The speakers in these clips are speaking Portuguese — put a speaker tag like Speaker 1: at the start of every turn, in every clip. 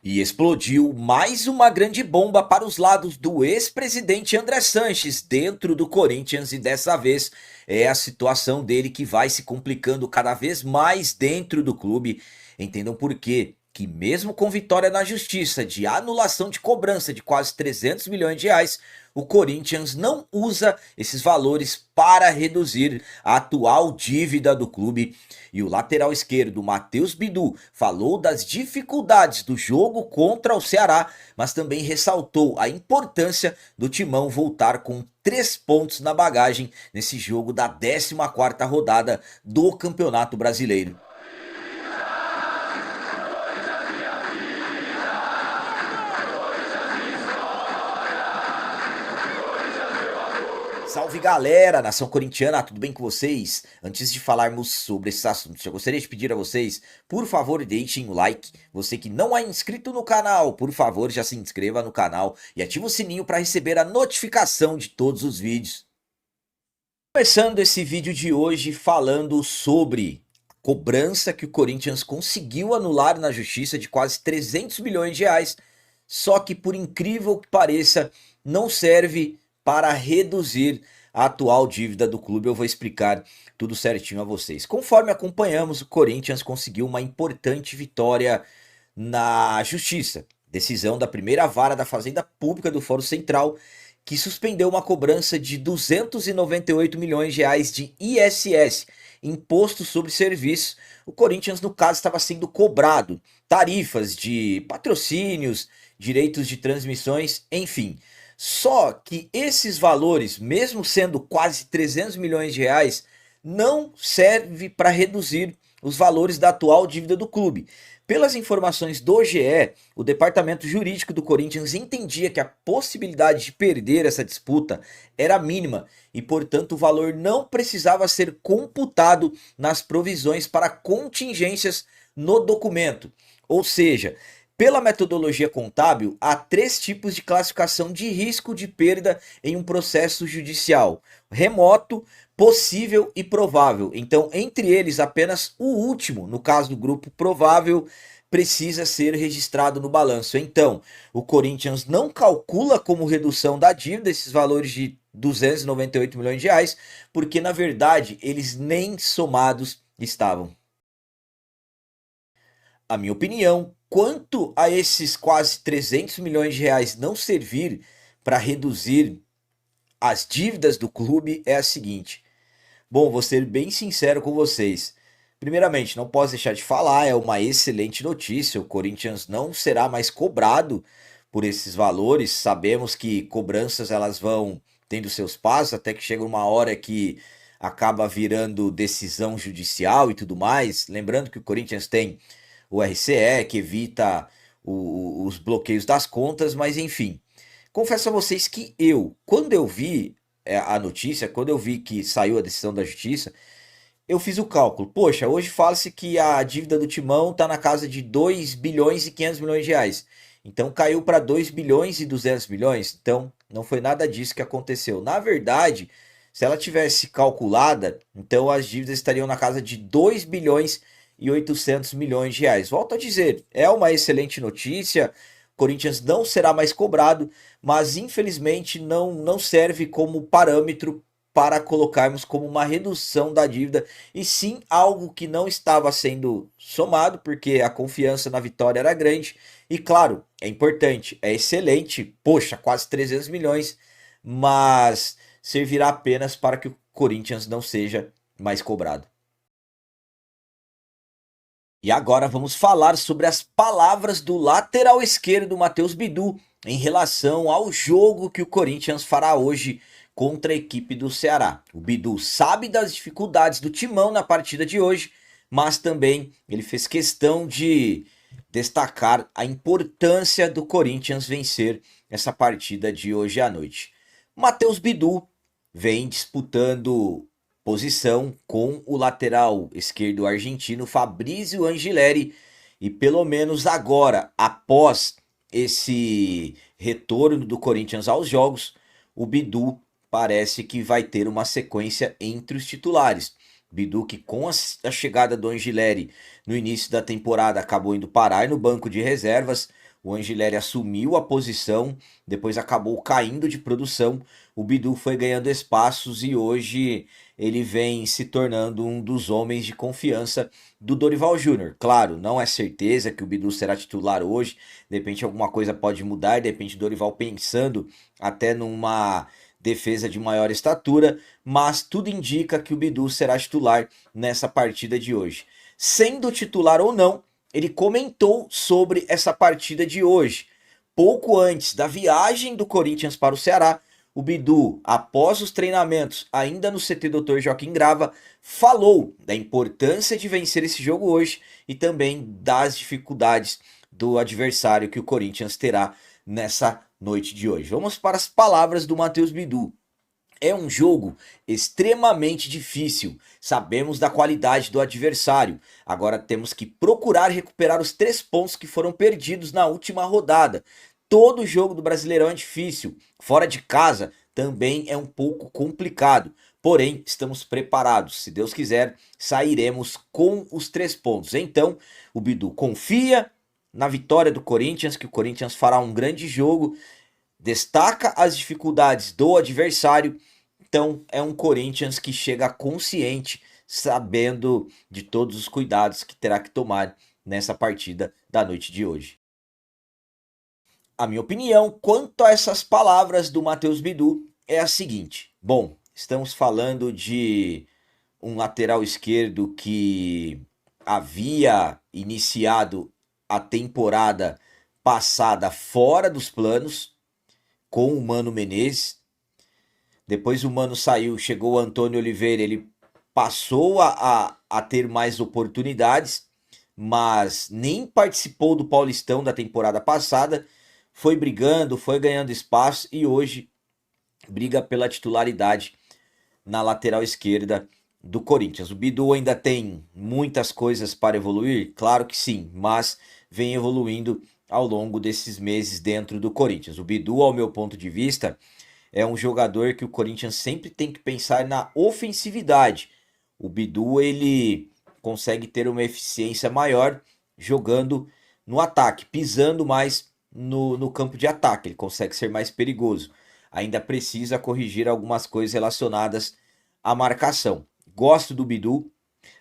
Speaker 1: E explodiu mais uma grande bomba para os lados do ex-presidente André Sanches dentro do Corinthians, e dessa vez é a situação dele que vai se complicando cada vez mais dentro do clube. Entendam por quê? Que mesmo com vitória na justiça de anulação de cobrança de quase 300 milhões de reais, o Corinthians não usa esses valores para reduzir a atual dívida do clube. E o lateral esquerdo, Matheus Bidu, falou das dificuldades do jogo contra o Ceará, mas também ressaltou a importância do Timão voltar com 3 pontos na bagagem nesse jogo da 14ª rodada do Campeonato Brasileiro. Salve galera, nação corintiana, tudo bem com vocês? Antes de falarmos sobre esses assuntos, eu gostaria de pedir a vocês, por favor, deixem o like. Você que não é inscrito no canal, por favor, já se inscreva no canal e ative o sininho para receber a notificação de todos os vídeos. Começando esse vídeo de hoje falando sobre a cobrança que o Corinthians conseguiu anular na justiça de quase 300 milhões de reais, só que por incrível que pareça, não serve para reduzir a atual dívida do clube. Eu vou explicar tudo certinho a vocês. Conforme acompanhamos, o Corinthians conseguiu uma importante vitória na justiça. Decisão da primeira vara da Fazenda Pública do Fórum Central, que suspendeu uma cobrança de 298 milhões de reais de ISS, Imposto sobre Serviço. O Corinthians, no caso, estava sendo cobrado tarifas de patrocínios, direitos de transmissões, enfim. Só que esses valores, mesmo sendo quase 300 milhões de reais, não serve para reduzir os valores da atual dívida do clube. Pelas informações do GE, o departamento jurídico do Corinthians entendia que a possibilidade de perder essa disputa era mínima e, portanto, o valor não precisava ser computado nas provisões para contingências no documento. Ou seja, pela metodologia contábil, há 3 tipos de classificação de risco de perda em um processo judicial: remoto, possível e provável. Então, entre eles, apenas o último, no caso do grupo provável, precisa ser registrado no balanço. Então, o Corinthians não calcula como redução da dívida esses valores de 298 milhões de reais, porque na verdade eles nem somados estavam. A minha opinião, quanto a esses quase 300 milhões de reais não servir para reduzir as dívidas do clube, é a seguinte. Bom, vou ser bem sincero com vocês. Primeiramente, não posso deixar de falar, é uma excelente notícia. O Corinthians não será mais cobrado por esses valores. Sabemos que cobranças elas vão tendo seus passos, até que chega uma hora que acaba virando decisão judicial e tudo mais. Lembrando que o Corinthians tem o RCE, que evita os bloqueios das contas, mas enfim. Confesso a vocês que quando eu vi a notícia, quando eu vi que saiu a decisão da justiça, eu fiz o cálculo. Poxa, hoje fala-se que a dívida do Timão está na casa de 2 bilhões e 500 milhões de reais. Então caiu para 2 bilhões e 200 milhões. Então não foi nada disso que aconteceu. Na verdade, se ela tivesse calculada, então as dívidas estariam na casa de 2 bilhões e 800 milhões de reais. Volto a dizer, é uma excelente notícia. Corinthians não será mais cobrado, mas infelizmente não serve como parâmetro para colocarmos como uma redução da dívida, e sim algo que não estava sendo somado, porque a confiança na vitória era grande. E claro, é importante, é excelente, poxa, quase 300 milhões, mas servirá apenas para que o Corinthians não seja mais cobrado. E agora vamos falar sobre as palavras do lateral esquerdo Matheus Bidu em relação ao jogo que o Corinthians fará hoje contra a equipe do Ceará. O Bidu sabe das dificuldades do Timão na partida de hoje, mas também ele fez questão de destacar a importância do Corinthians vencer essa partida de hoje à noite. Matheus Bidu vem disputando posição com o lateral esquerdo argentino Fabrício Angileri, e pelo menos agora, após esse retorno do Corinthians aos jogos, o Bidu parece que vai ter uma sequência entre os titulares. Bidu, que com a chegada do Angileri no início da temporada acabou indo parar no banco de reservas, O Angileri assumiu a posição, depois acabou caindo de produção. O Bidu foi ganhando espaços e hoje ele vem se tornando um dos homens de confiança do Dorival Júnior. Claro, não é certeza que o Bidu será titular hoje, de repente alguma coisa pode mudar, de repente o Dorival pensando até numa defesa de maior estatura, mas tudo indica que o Bidu será titular nessa partida de hoje. Sendo titular ou não, ele comentou sobre essa partida de hoje. Pouco antes da viagem do Corinthians para o Ceará, o Bidu, após os treinamentos, ainda no CT Dr. Joaquim Grava, falou da importância de vencer esse jogo hoje e também das dificuldades do adversário que o Corinthians terá nessa noite de hoje. Vamos para as palavras do Matheus Bidu. É um jogo extremamente difícil. Sabemos da qualidade do adversário. Agora temos que procurar recuperar os 3 pontos que foram perdidos na última rodada. Todo jogo do Brasileirão é difícil. Fora de casa também é um pouco complicado. Porém, estamos preparados. Se Deus quiser, sairemos com os 3 pontos. Então, o Bidu confia na vitória do Corinthians, que o Corinthians fará um grande jogo. Destaca as dificuldades do adversário. Então é um Corinthians que chega consciente, sabendo de todos os cuidados que terá que tomar nessa partida da noite de hoje. A minha opinião quanto a essas palavras do Matheus Bidu é a seguinte. Bom, estamos falando de um lateral esquerdo que havia iniciado a temporada passada fora dos planos com o Mano Menezes. Depois o Mano saiu, chegou o Antônio Oliveira, ele passou a ter mais oportunidades, mas nem participou do Paulistão da temporada passada, foi brigando, foi ganhando espaço e hoje briga pela titularidade na lateral esquerda do Corinthians. O Bidu ainda tem muitas coisas para evoluir? Claro que sim, mas vem evoluindo ao longo desses meses dentro do Corinthians. O Bidu, ao meu ponto de vista, é um jogador que o Corinthians sempre tem que pensar na ofensividade. O Bidu, ele consegue ter uma eficiência maior jogando no ataque, pisando mais no campo de ataque. Ele consegue ser mais perigoso. Ainda precisa corrigir algumas coisas relacionadas à marcação. Gosto do Bidu,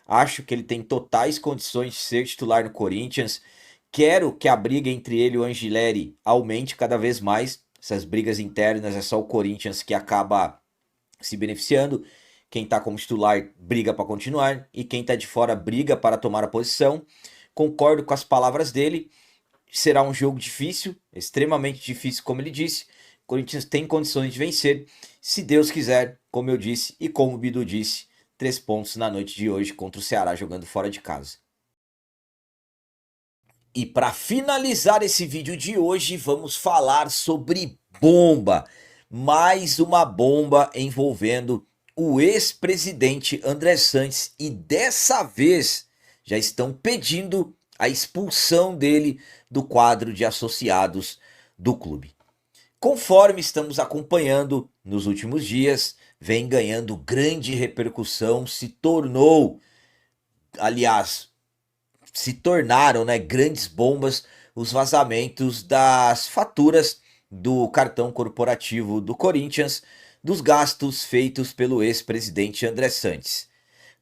Speaker 1: acho que ele tem totais condições de ser titular no Corinthians. Quero que a briga entre ele e o Angileri aumente cada vez mais. Essas brigas internas é só o Corinthians que acaba se beneficiando. Quem está como titular briga para continuar e quem está de fora briga para tomar a posição. Concordo com as palavras dele. Será um jogo difícil, extremamente difícil, como ele disse. O Corinthians tem condições de vencer. Se Deus quiser, como eu disse e como o Bidu disse, 3 pontos na noite de hoje contra o Ceará jogando fora de casa. E para finalizar esse vídeo de hoje, vamos falar sobre bomba. Mais uma bomba envolvendo o ex-presidente André Sanches e dessa vez já estão pedindo a expulsão dele do quadro de associados do clube. Conforme estamos acompanhando nos últimos dias, vem ganhando grande repercussão, se tornaram, né, grandes bombas os vazamentos das faturas do cartão corporativo do Corinthians, dos gastos feitos pelo ex-presidente André Sanches.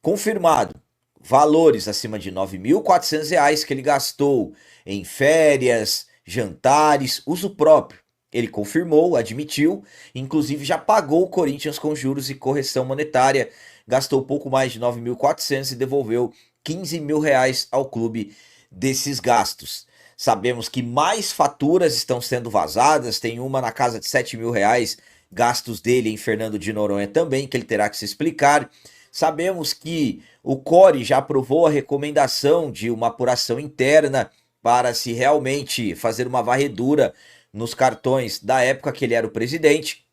Speaker 1: Confirmado, valores acima de R$ 9.400 que ele gastou em férias, jantares, uso próprio. Ele confirmou, admitiu, inclusive já pagou o Corinthians com juros e correção monetária, gastou pouco mais de 9.400 e devolveu R$ 15.000 ao clube desses gastos. Sabemos que mais faturas estão sendo vazadas, tem uma na casa de R$ 7.000, gastos dele em Fernando de Noronha também, que ele terá que se explicar. Sabemos que o CORE já aprovou a recomendação de uma apuração interna para se realmente fazer uma varredura nos cartões da época que ele era o presidente.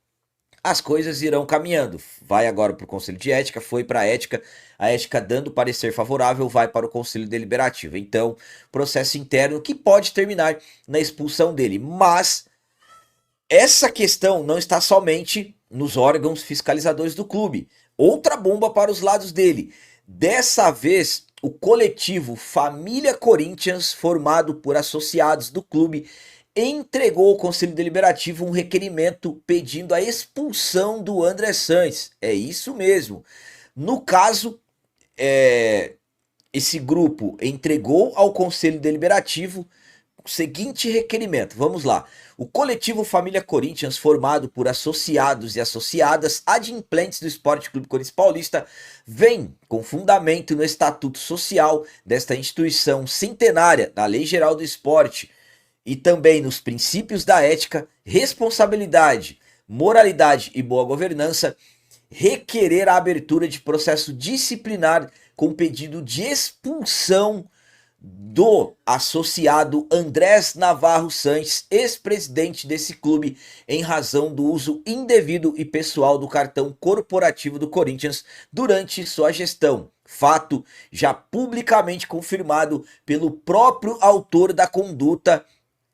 Speaker 1: As coisas irão caminhando. Vai agora para o Conselho de Ética, foi para a ética dando parecer favorável, vai para o Conselho Deliberativo. Então, processo interno que pode terminar na expulsão dele. Mas essa questão não está somente nos órgãos fiscalizadores do clube. Outra bomba para os lados dele. Dessa vez, o coletivo Família Corinthians, formado por associados do clube, entregou ao Conselho Deliberativo um requerimento pedindo a expulsão do André Sanches. É isso mesmo. No caso, esse grupo entregou ao Conselho Deliberativo o seguinte requerimento. Vamos lá. O coletivo Família Corinthians, formado por associados e associadas adimplentes do Esporte Clube Corinthians Paulista, vem com fundamento no Estatuto Social desta instituição centenária, na Lei Geral do Esporte, e também nos princípios da ética, responsabilidade, moralidade e boa governança, requerer a abertura de processo disciplinar com pedido de expulsão do associado Andrés Navarro Sanches, ex-presidente desse clube, em razão do uso indevido e pessoal do cartão corporativo do Corinthians durante sua gestão. Fato já publicamente confirmado pelo próprio autor da conduta,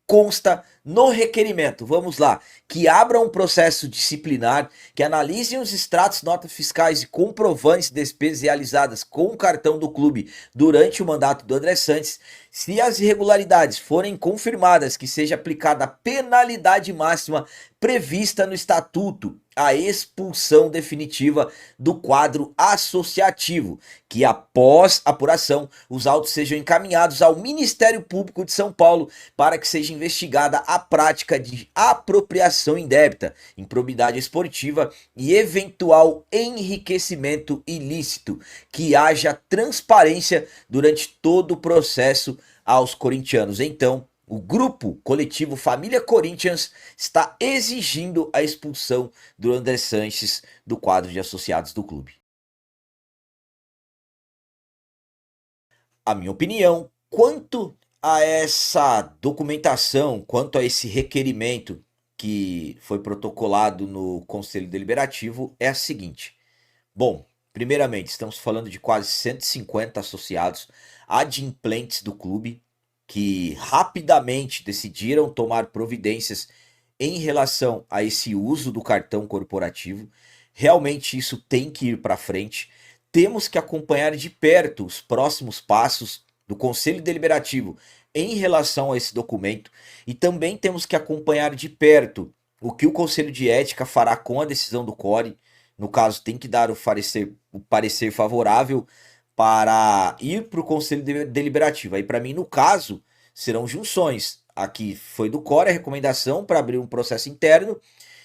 Speaker 1: consta no requerimento. Vamos lá. Que abra um processo disciplinar, que analisem os extratos, notas fiscais e comprovantes de despesas realizadas com o cartão do clube durante o mandato do André Sanches. Se as irregularidades forem confirmadas, que seja aplicada a penalidade máxima prevista no estatuto, a expulsão definitiva do quadro associativo, que após apuração os autos sejam encaminhados ao Ministério Público de São Paulo para que seja investigada a prática de apropriação indébita, improbidade esportiva e eventual enriquecimento ilícito, que haja transparência durante todo o processo aos corintianos. Então, o grupo coletivo Família Corinthians está exigindo a expulsão do André Sanches do quadro de associados do clube. A minha opinião quanto a essa documentação, quanto a esse requerimento que foi protocolado no Conselho Deliberativo é a seguinte. Bom, primeiramente, estamos falando de quase 150 associados adimplentes do clube, que rapidamente decidiram tomar providências em relação a esse uso do cartão corporativo. Realmente isso tem que ir para frente. Temos que acompanhar de perto os próximos passos do Conselho Deliberativo em relação a esse documento e também temos que acompanhar de perto o que o Conselho de Ética fará com a decisão do CORE. No caso, tem que dar o parecer favorável para ir para o Conselho Deliberativo. Aí, para mim, no caso, serão junções. Aqui foi do CORE a recomendação para abrir um processo interno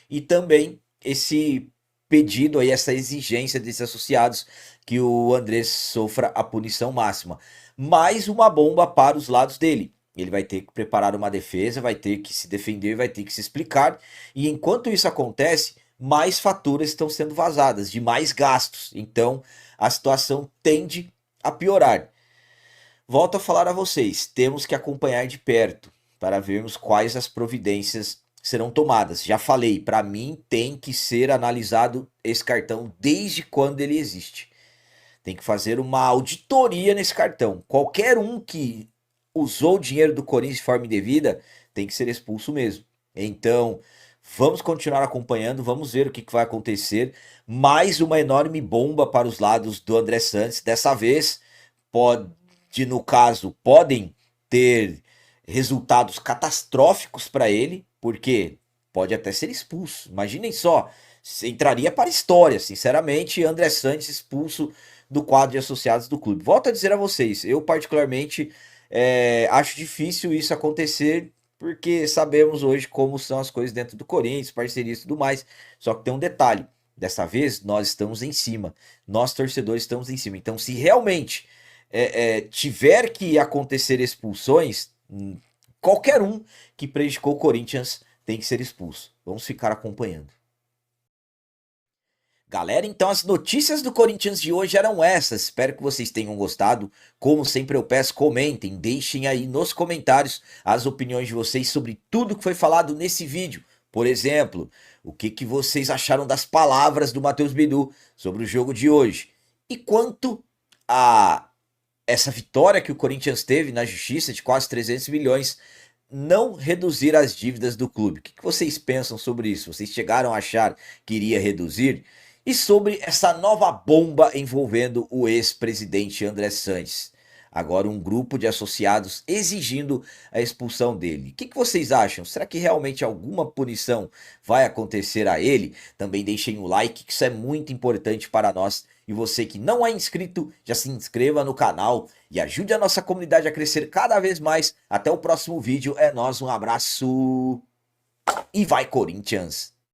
Speaker 1: e também esse pedido aí, essa exigência desses associados que o Andrés sofra a punição máxima. Mais uma bomba para os lados dele. Ele vai ter que preparar uma defesa, vai ter que se defender, vai ter que se explicar. E enquanto isso acontece, mais faturas estão sendo vazadas, de mais gastos. Então, a situação tende a piorar. Volto a falar a vocês, temos que acompanhar de perto para vermos quais as providências serão tomadas. Já falei, para mim tem que ser analisado esse cartão desde quando ele existe. Tem que fazer uma auditoria nesse cartão. Qualquer um que usou o dinheiro do Corinthians de forma indevida tem que ser expulso mesmo. Então, vamos continuar acompanhando, vamos ver o que vai acontecer. Mais uma enorme bomba para os lados do André Sanches. Dessa vez, podem ter resultados catastróficos para ele, porque pode até ser expulso. Imaginem só, entraria para a história, sinceramente, André Sanches expulso do quadro de associados do clube. Volto a dizer a vocês, eu particularmente acho difícil isso acontecer, porque sabemos hoje como são as coisas dentro do Corinthians, parcerias e tudo mais. Só que tem um detalhe, dessa vez nós estamos em cima, nós torcedores estamos em cima. Então se realmente tiver que acontecer expulsões, qualquer um que prejudicou o Corinthians tem que ser expulso. Vamos ficar acompanhando. Galera, então as notícias do Corinthians de hoje eram essas. Espero que vocês tenham gostado. Como sempre eu peço, comentem, deixem aí nos comentários as opiniões de vocês sobre tudo que foi falado nesse vídeo. Por exemplo, o que vocês acharam das palavras do Matheus Bidu sobre o jogo de hoje. E quanto a essa vitória que o Corinthians teve na justiça de quase 300 milhões, não reduzir as dívidas do clube. O que vocês pensam sobre isso? Vocês chegaram a achar que iria reduzir? E sobre essa nova bomba envolvendo o ex-presidente André Sanches. agora um grupo de associados exigindo a expulsão dele. O que vocês acham? Será que realmente alguma punição vai acontecer a ele? Também deixem o like, que isso é muito importante para nós. E você que não é inscrito, já se inscreva no canal e ajude a nossa comunidade a crescer cada vez mais. Até o próximo vídeo, é nóis, um abraço e vai Corinthians!